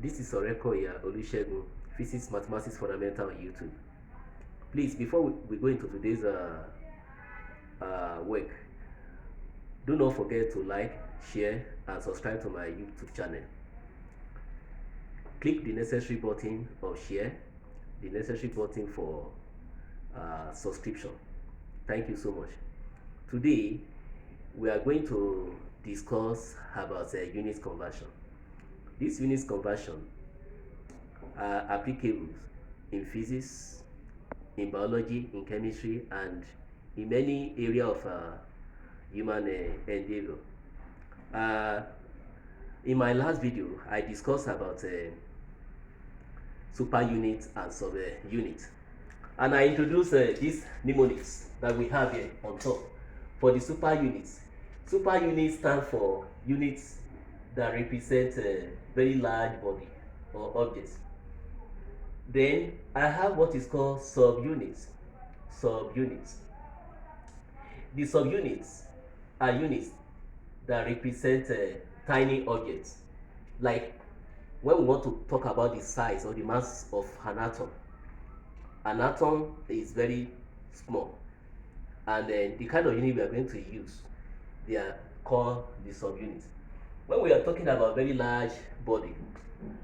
This is Orekoya Olusegun, Physics Mathematics Fundamental on YouTube. Please, before we go into today's work, do not forget to like, share, and subscribe to my YouTube channel. Click the necessary button of share, the necessary button for subscription. Thank you so much. Today, we are going to discuss about unit conversion. This unit conversion are applicable in physics, in biology, in chemistry, and in many areas of human endeavor. In my last video, I discussed about super units and sub units, and I introduced these mnemonics that we have here on top for the super units. Super units stand for units that represent a very large body or objects. Then I have what is called subunits. Subunits. The subunits are units that represent tiny objects. Like when we want to talk about the size or the mass of an atom is very small, and then the kind of unit we are going to use, they are called the subunits. When we are talking about very large body,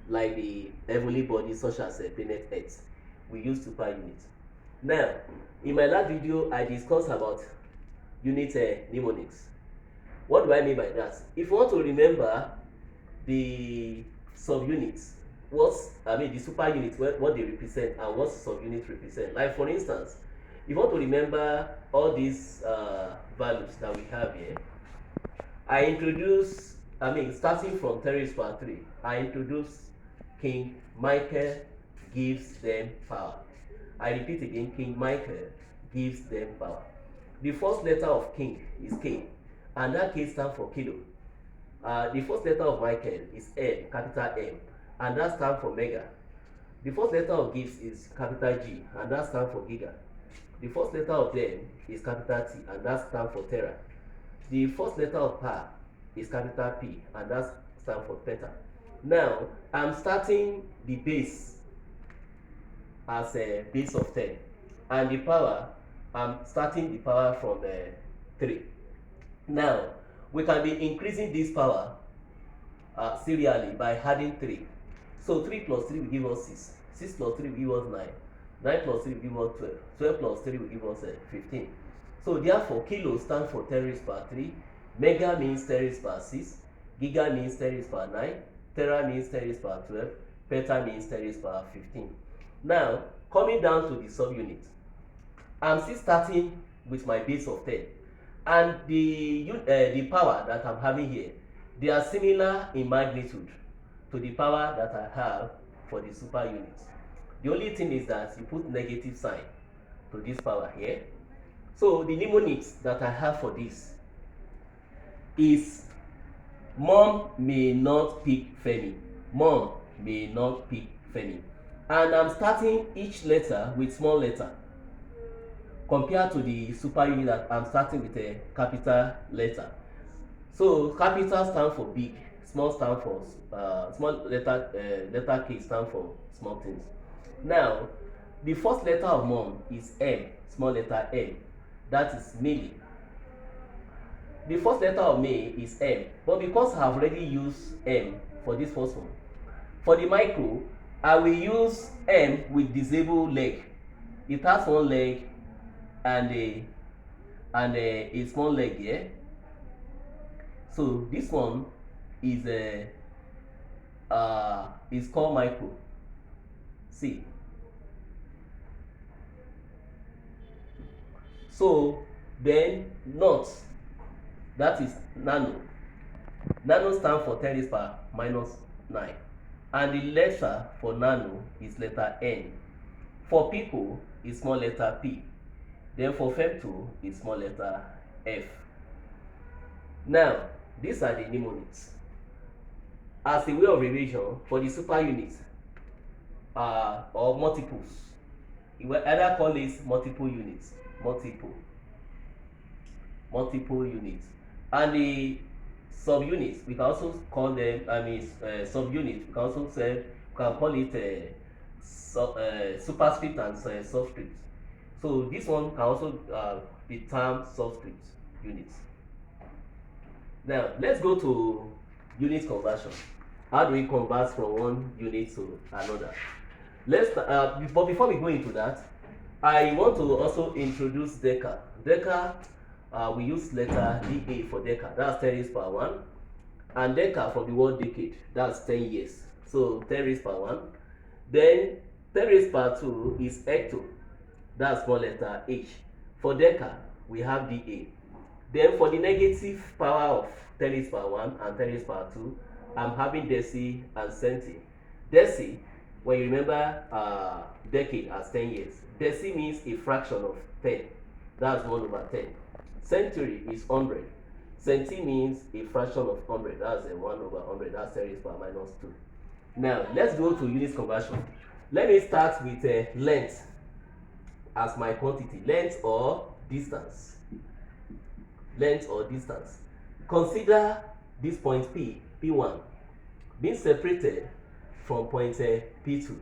like the heavenly bodies such as planet Earth, we use super units. Now, in my last video, I discussed about unit mnemonics. What do I mean by that? If you want to remember the subunits, the super units, what they represent and what subunits represent. Like for instance, if you want to remember all these values that we have here, starting from 10 raised power 3, I introduce King Michael gives them power. I repeat again, King Michael gives them power. The first letter of King is K, and that K stands for kilo. The first letter of Michael is M, capital M, and that stands for mega. The first letter of gives is capital G, and that stands for giga. The first letter of them is capital T, and that stands for tera. The first letter of Pa is capital P, and that stands for peta. Now, I'm starting the base as a base of 10, and the power, I'm starting the power from 3. Now, we can be increasing this power serially by adding 3. So 3 plus 3 will give us 6. 6 plus 3 will give us 9. 9 plus 3 will give us 12. 12 plus 3 will give us 15. So therefore, kilo stands for 10 raised power 3. Mega means 10 raised power 6. Giga means 10 raised power 9. Tera means 10 raised power 12. Peta means 10 raised power 15. Now, coming down to the subunit, I'm still starting with my base of 10. And the power that I'm having here, they are similar in magnitude to the power that I have for the super units. The only thing is that you put negative sign to this power here. So the mnemonics that I have for this is Mom may not pick Femi. Mom may not pick Femi. And I'm starting each letter with small letter, compared to the super unit that I'm starting with a capital letter. So capital stands for big, small stand for letter K stand for small things. Now, the first letter of Mom is M, small letter M. That is milli. The first letter of May is M, but because I have already used M for this first one, for the micro, I will use M with disabled leg. It has one leg and a small leg here. So this one is called micro. See. So then not, that is nano. Nano stands for 10 raised power minus 9. And the letter for nano is letter N. For pico is small letter P. Then for femto is small letter F. Now, these are the mnemonics. As a way of revision, for the super units or multiples, you will either call it multiple units, multiple units. And the subunits. We can also call them, subunits. We can also say, we can call it superscript and subscript. So this one can also be termed subscript units. Now let's go to unit conversion. How do we convert from one unit to another? But before we go into that, I want to also introduce Deca. Deca, we use letter DA for Deca. That's 10 raised power 1. And Deca for the word decade. That's 10 years. So 10 raised power 1. Then 10 raised power 2 is hecto. That's small letter H. For Deca, we have DA. Then for the negative power of 10 raised power 1 and 10 raised power 2, I'm having deci and centi. Deci, when you remember decade as 10 years, deci means a fraction of 10. That's 1 over 10. Century is 100. Centi means a fraction of 100. That's a 1 over 100. That's 10 raised power minus 2. Now, let's go to unit conversion. Let me start with length as my quantity. Length or distance. Length or distance. Consider this point P, P1, being separated from point P2.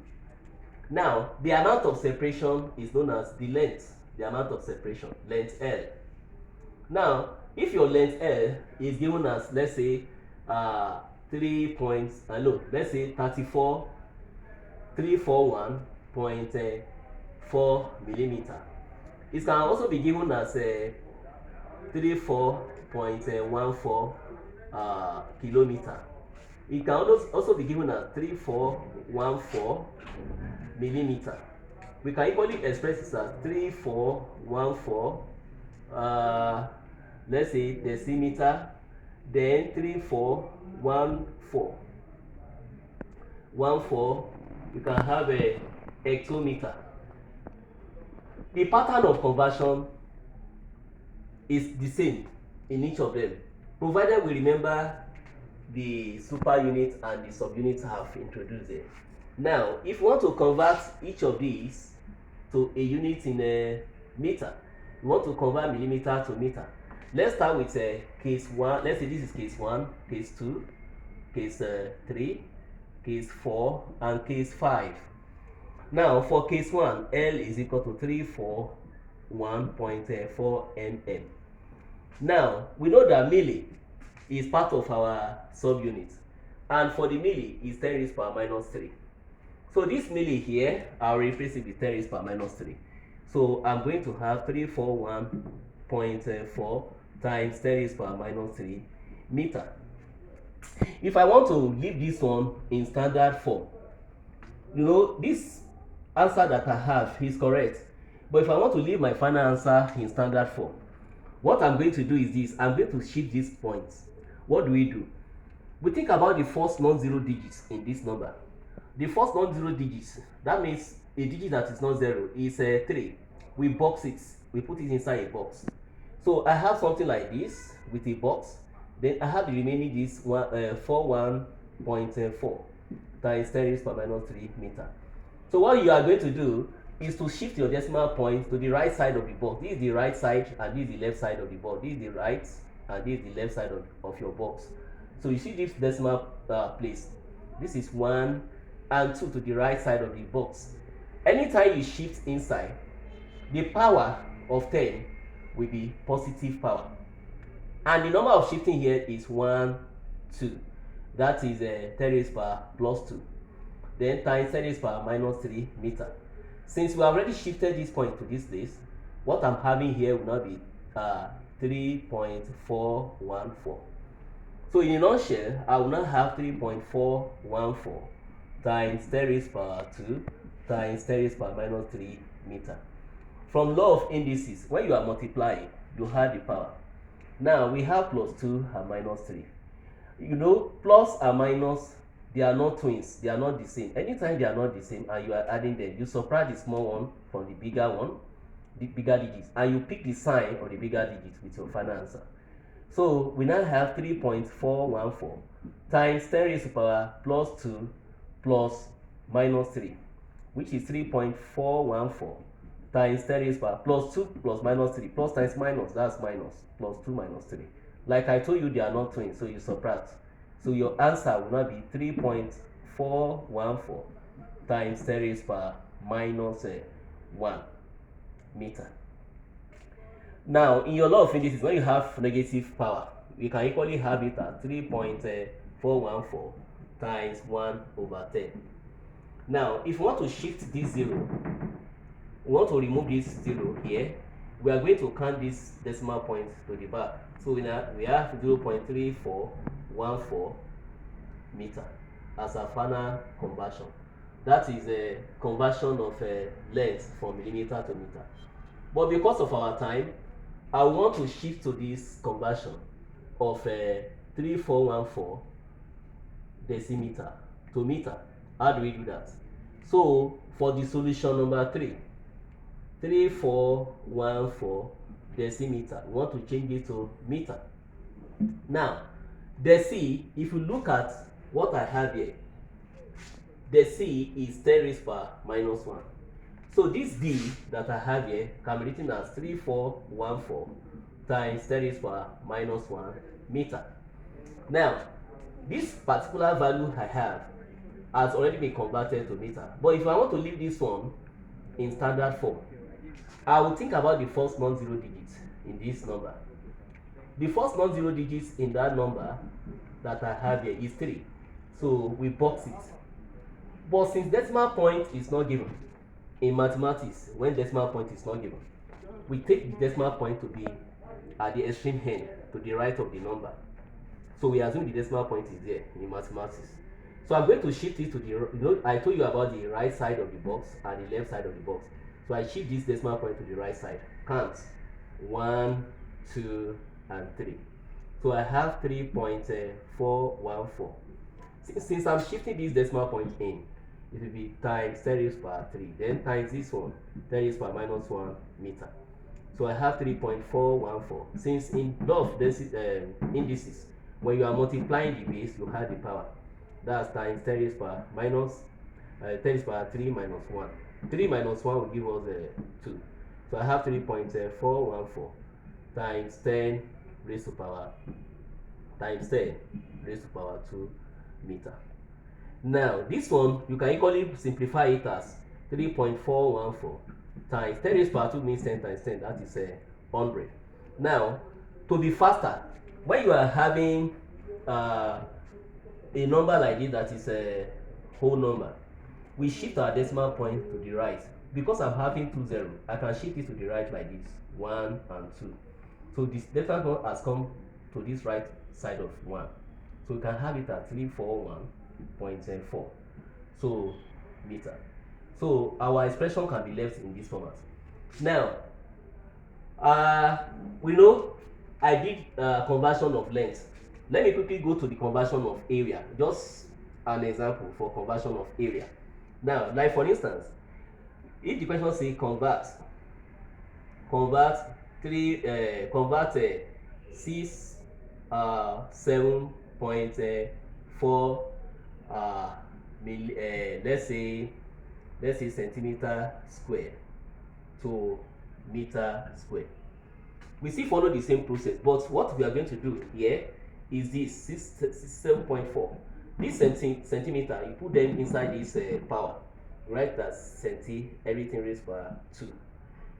Now, the amount of separation is known as the length, the amount of separation, length L. Now, if your length L is given as, let's say, 341.4 millimeter. It can also be given as 34.14 kilometer. It can also be given as 3414 millimeter. We can equally express this as 3414 let's say decimeter, then 3414 we can have a hectometer. The pattern of conversion is the same in each of them, provided we remember the super unit and the subunits have introduced it. Now, if you want to convert each of these to a unit in a meter, you want to convert millimeter to meter. Let's start with case 1. Let's say this is case 1, case 2, case 3, case 4, and case 5. Now, for case 1, L is equal to 341.4 mm. Now, we know that milli is part of our subunit, and for the milli is 10 raised power minus 3. So this milli here, I'll replace it with 10 raised power minus 3. So I'm going to have 341.4 times 10 raised power minus 3 meter. If I want to leave this one in standard form, you know, this answer that I have is correct. But if I want to leave my final answer in standard form, what I'm going to do is this. I'm going to shift these points. What do? We think about the first non-zero digits in this number. The first non-zero digits, that means a digit that is not 0, is 3. We box it. We put it inside a box. So I have something like this with a box. Then I have the remaining this 41.4 times 10 raised power minus 3 meter. So what you are going to do is to shift your decimal point to the right side of the box. This is the right side and this is the left side of the box. This is the right and this is the left side of your box. So you see this decimal place. This is 1 and 2 to the right side of the box. Anytime you shift inside, the power of 10 will be positive power. And the number of shifting here is 1, 2. That is 10 raised power plus 2. Then times 10 raised power minus 3 meter. Since we already shifted this point to this place, what I'm having here will now be 3.414. So in a nutshell, I will now have 3.414 times 10 raised power 2 times 10 raised power minus 3 meter. From law of indices, when you are multiplying, you have the power. Now we have plus 2 and minus 3. You know, plus and minus, they are not twins, they are not the same. Anytime they are not the same and you are adding them, you subtract the small one from the bigger one, the bigger digits, and you pick the sign of the bigger digits with your final answer. So we now have 3.414 times 10 raised to power plus 2 plus minus 3, which is 3.414 times 10 raised to power plus 2 plus minus 3 plus times minus, that's minus, plus 2 minus 3 Like I told you, they are not twins, so you subtract. So your answer will not be 3.414 times 10 raised power minus 1 meter. Now, in your law of indices, when you have negative power, we can equally have it at 3.414 times 1 over 10. Now, if you want to shift this 0, we want to remove this 0 here, we are going to count this decimal point to the back. So we have 0.3414 meter as a final conversion. That is a conversion of length from millimeter to meter. But because of our time, I want to shift to this conversion of 3414 decimeter to meter. How do we do that? So for the solution number 3, 3414 decimeter, we want to change it to meter. Now, deci, if you look at what I have here, deci is 10 raised power minus 1. So this d that I have here can be written as 3414 times 10 raised power minus 1 meter. Now, this particular value I have has already been converted to meter. But if I want to leave this one in standard form, I will think about the first non-zero digit in this number. The first non-zero digits in that number that I have here is 3. So we box it. But since decimal point is not given, in mathematics, when decimal point is not given, we take the decimal point to be at the extreme end, to the right of the number. So we assume the decimal point is there in mathematics. So I'm going to shift it to the, I told you about the right side of the box and the left side of the box. So I shift this decimal point to the right side. Count 1, 2, and 3. So I have 3.414. Since I'm shifting this decimal point in, it will be times 10 raised power 3. Then times this one, 10 raised power minus 1 meter. So I have 3.414. Since in law of indices, when you are multiplying the base, you have the power. That's times 10 raised power minus 10 raised power 3 minus 1. 3 minus 1 will give us 2. So I have 3.414 times 10 raised to power times 10 raised to power 2 meter. Now, this one, you can equally simplify it as 3.414 times 10 raised to power 2 means 10 times 10, that is 100. Now, to be faster, when you are having a number like this that is a whole number, we shift our decimal point to the right. Because I'm having 2 zeros, I can shift it to the right like this, 1 and 2. So this decimal point has come to this right side of 1. So we can have it at 341.4 so meter. So our expression can be left in this format. Now, we know I did conversion of length. Let me quickly go to the conversion of area. Just an example for conversion of area. Now, like for instance, if the question say convert 6 7.4 let's say centimeter square to meter square, we still follow the same process, but what we are going to do here is this 7.4. This centimeter, you put them inside this power, right? That's centi, everything raised by 2.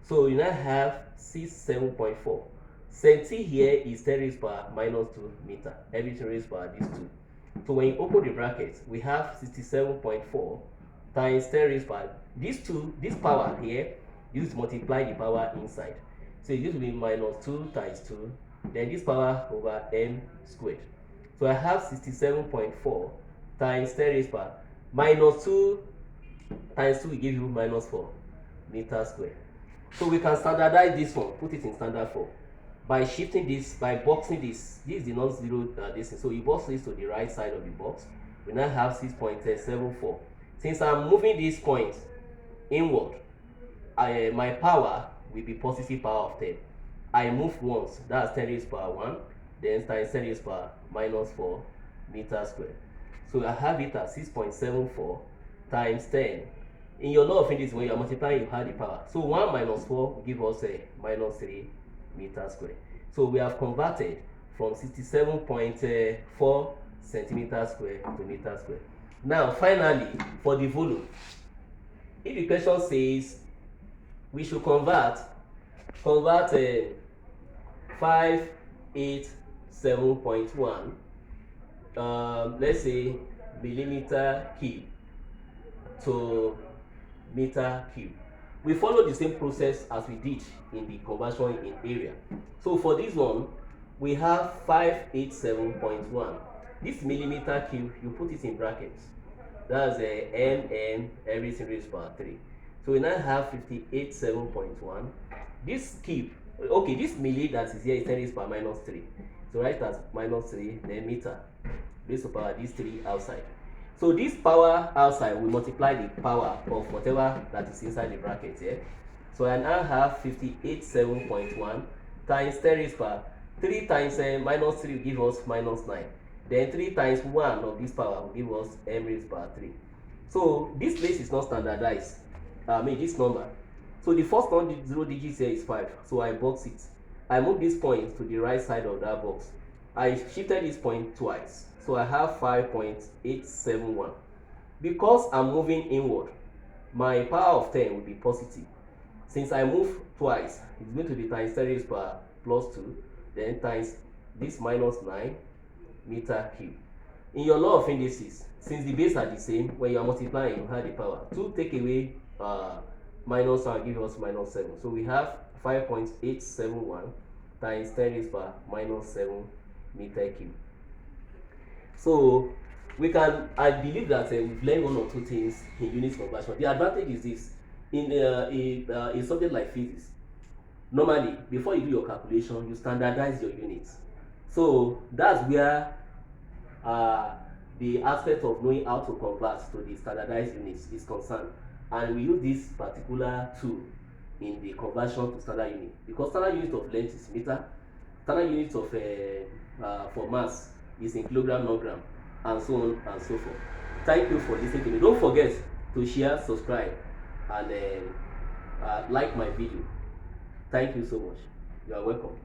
So you now have 7.4. Centi here is 10 raised by minus 2 meter, everything raised by these 2. So when you open the bracket, we have 67.4 times 10 raised by these 2, this power here, you use to multiply the power inside. So it used to be minus 2 times 2, then this power over m squared. So I have 67.4 times 10 raised by minus 2 times 2 will give you minus 4 meter squared. So we can standardize this one, put it in standard form by shifting this, by boxing this. This is the non-zero distance. So you box this to the right side of the box. We now have 6.74. Since I'm moving these points inward, my power will be positive power of 10. I move once, that's 10 raised power 1, then times 10 raised power minus 4 meter squared. So I have it at 6.74 times 10. In your law of indices, when you are multiplying, you have the power. So 1 minus 4 will give us a minus 3 meter squared. So we have converted from 67.4 centimeters square to meter square. Now finally, for the volume, if the question says we should convert 587.1 let's say millimeter cube to meter cube, we follow the same process as we did in the conversion in area. So for this one, we have 587.1. This millimeter cube, you put it in brackets. That's a mn everything raised to power 3. So we now have 587.1. This cube, okay, this milli that is here is 10 raised to power minus 3. So write as minus 3, then meter raised to power this 3 outside. So this power outside will multiply the power of whatever that is inside the bracket here. So I now have 587.1 times 10 raised to power 3 times minus 3 will give us minus 9. Then 3 times 1 of this power will give us m raised to power 3. So this place is not standardized. This number. So the first 0 digits here is 5. So I box it. I move this point to the right side of that box. I shifted this point twice. So I have 5.871. Because I'm moving inward, my power of 10 will be positive. Since I move twice, it's going to be times 10 raised to power plus 2, then times this minus 9 meter cube. In your law of indices, since the base are the same, when you are multiplying, you have the power. 2 take away minus 1 give us minus 7. So we have 5.871 times 10 raised to power minus 7 meter cube. So we can, I believe that we've learned one or two things in unit conversion. The advantage is this: in a subject like physics, normally before you do your calculation, you standardize your units. So that's where the aspect of knowing how to convert to the standardized units is concerned. And we use this particular tool in the conversion to standard unit, because standard unit of length is meter, standard unit of for mass is in kilogram, non-gram, and so on and so forth. Thank you for listening to me. Don't forget to share, subscribe, and like my video. Thank you so much. You are welcome.